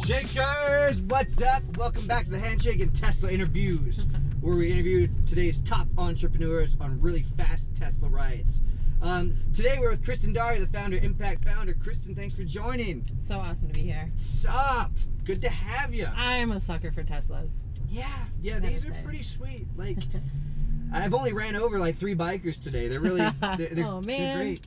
Shakers, what's up? Welcome back to the Handshakin Tesla interviews, where we interview today's top entrepreneurs on really fast Tesla rides. Today we're with Kristin Darga, the founder, Impact founder. Kristin, thanks for joining. So awesome to be here. Sup? Good to have you. I'm a sucker for Teslas. Yeah, these are pretty sweet. Like, I've only ran over like 3 bikers today. They're really, they're great.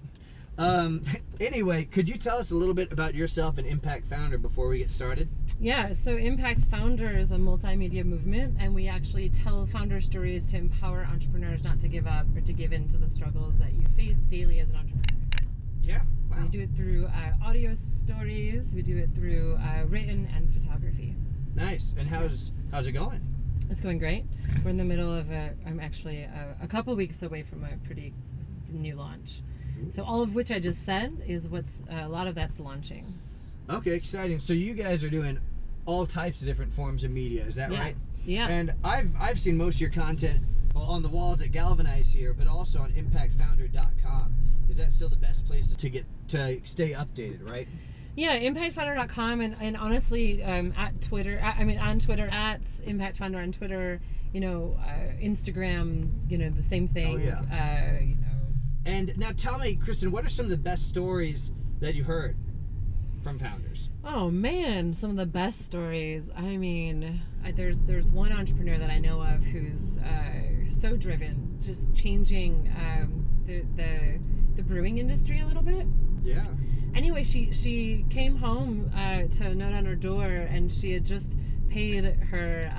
Anyway, could you tell us a little bit about yourself and Impact Founder before we get started? Yeah, so Impact Founder is a multimedia movement, and we actually tell founder stories to empower entrepreneurs not to give up or to give in to the struggles that you face daily as an entrepreneur. Yeah, wow. We do it through audio stories, we do it through written and photography. Nice. And how's it going? It's going great. We're in the middle of I'm actually a couple weeks away from a pretty new launch. So all of which I just said is what's a lot of that's launching. Okay, exciting. So you guys are doing all types of different forms of media, is that right? Yeah. And I've seen most of your content on the walls at Galvanize here, but also on impactfounder.com. Is that still the best place to stay updated, right? Yeah, impactfounder.com and honestly at Twitter. On Twitter at impactfounder on Twitter. Instagram. The same thing. Oh yeah. And now tell me, Kristin, what are some of the best stories that you've heard from founders? Oh man, some of the best stories. There's one entrepreneur that I know of who's so driven, just changing the brewing industry a little bit. Yeah. Anyway, she came home to a note on her door, and she had just paid her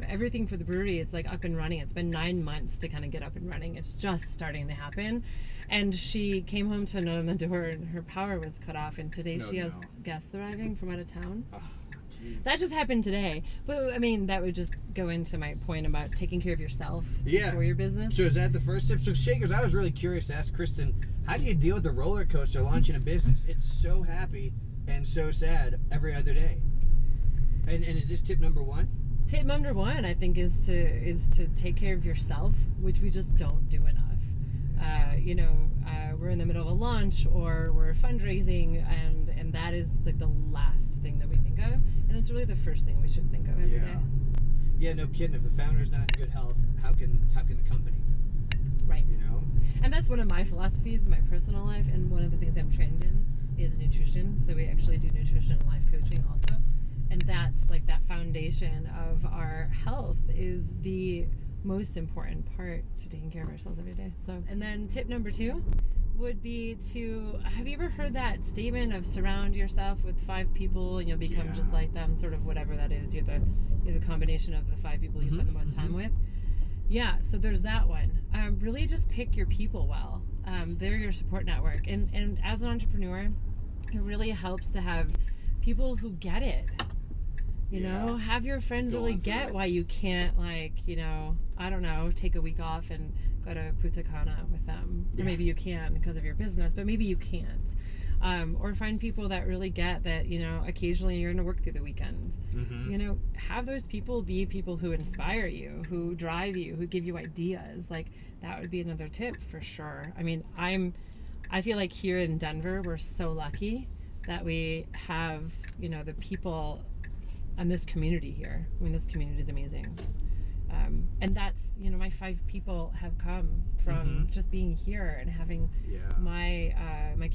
everything for the brewery. It's like up and running. It's been 9 months to kind of get up and running. It's just starting to happen. And she came home to a note on the door, and her power was cut off. And today she has guests arriving from out of town. Oh, that just happened today. But that would just go into my point about taking care of yourself for your business. So is that the first step? So Shakers, I was really curious to ask Kristin, how do you deal with the roller coaster launching a business? It's so happy and so sad every other day. And is this tip number 1? Tip number 1, I think, is to take care of yourself, which we just don't do enough. We're in the middle of a launch or we're fundraising, and that is like the last thing that we think of, and it's really the first thing we should think of every day. Yeah, no kidding. If the founder's not in good health, how can the company? Right. And that's one of my philosophies in my personal life, and one of the things I'm trained in is nutrition. So we actually do nutrition and life coaching also. And that's like that foundation of our health is the most important part to taking care of ourselves every day. So, and then tip number 2 would be have you ever heard that statement of surround yourself with 5 people and you'll become just like them, sort of whatever that is. You're the combination of the 5 people you spend the most time with. Yeah, so there's that one. Really just pick your people well. They're your support network. And as an entrepreneur, it really helps to have people who get it. Have your friends really get why you can't, take a week off and go to Punta Cana with them. Or maybe you can because of your business, but maybe you can't. Or find people that really get that, occasionally you're going to work through the weekends. Have those people be people who inspire you, who drive you, who give you ideas. Like, that would be another tip for sure. I feel like here in Denver, we're so lucky that we have, the people and this community here. This community is amazing. And that's, my 5 people have come from just being here and having my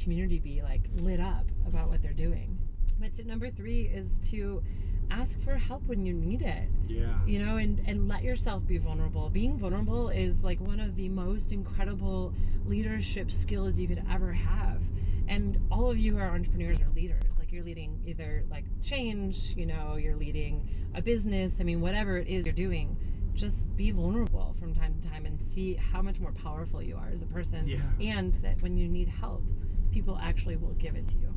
community be like lit up about what they're doing. But tip number 3 is to ask for help when you need it. And let yourself be vulnerable. Being vulnerable is like one of the most incredible leadership skills you could ever have. And all of you who are entrepreneurs are leaders. Like, you're leading either like change, you're leading a business. Whatever it is you're doing, just be vulnerable from time to time and see how much more powerful you are as a person. And that when you need help, people actually will give it to you.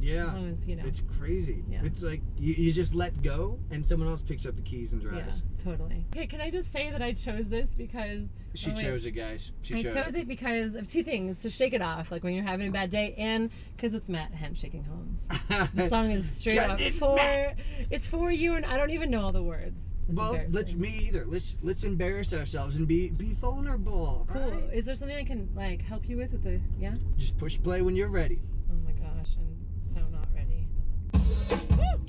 Yeah. As long as, you know. It's crazy. Yeah. It's like you just let go and someone else picks up the keys and drives. Yeah, totally. Okay, can I just say that I chose this because... She chose it, guys. I chose it because of two things. To shake it off, like when you're having a bad day, and because it's Matt Handshaking Homes. The song is straight up it's for you, and I don't even know all the words. It's well, me either. Let's embarrass ourselves and be vulnerable. Cool. Right? Is there something I can like help you with the Just push play when you're ready. Oh my gosh, I'm so not ready. Woo!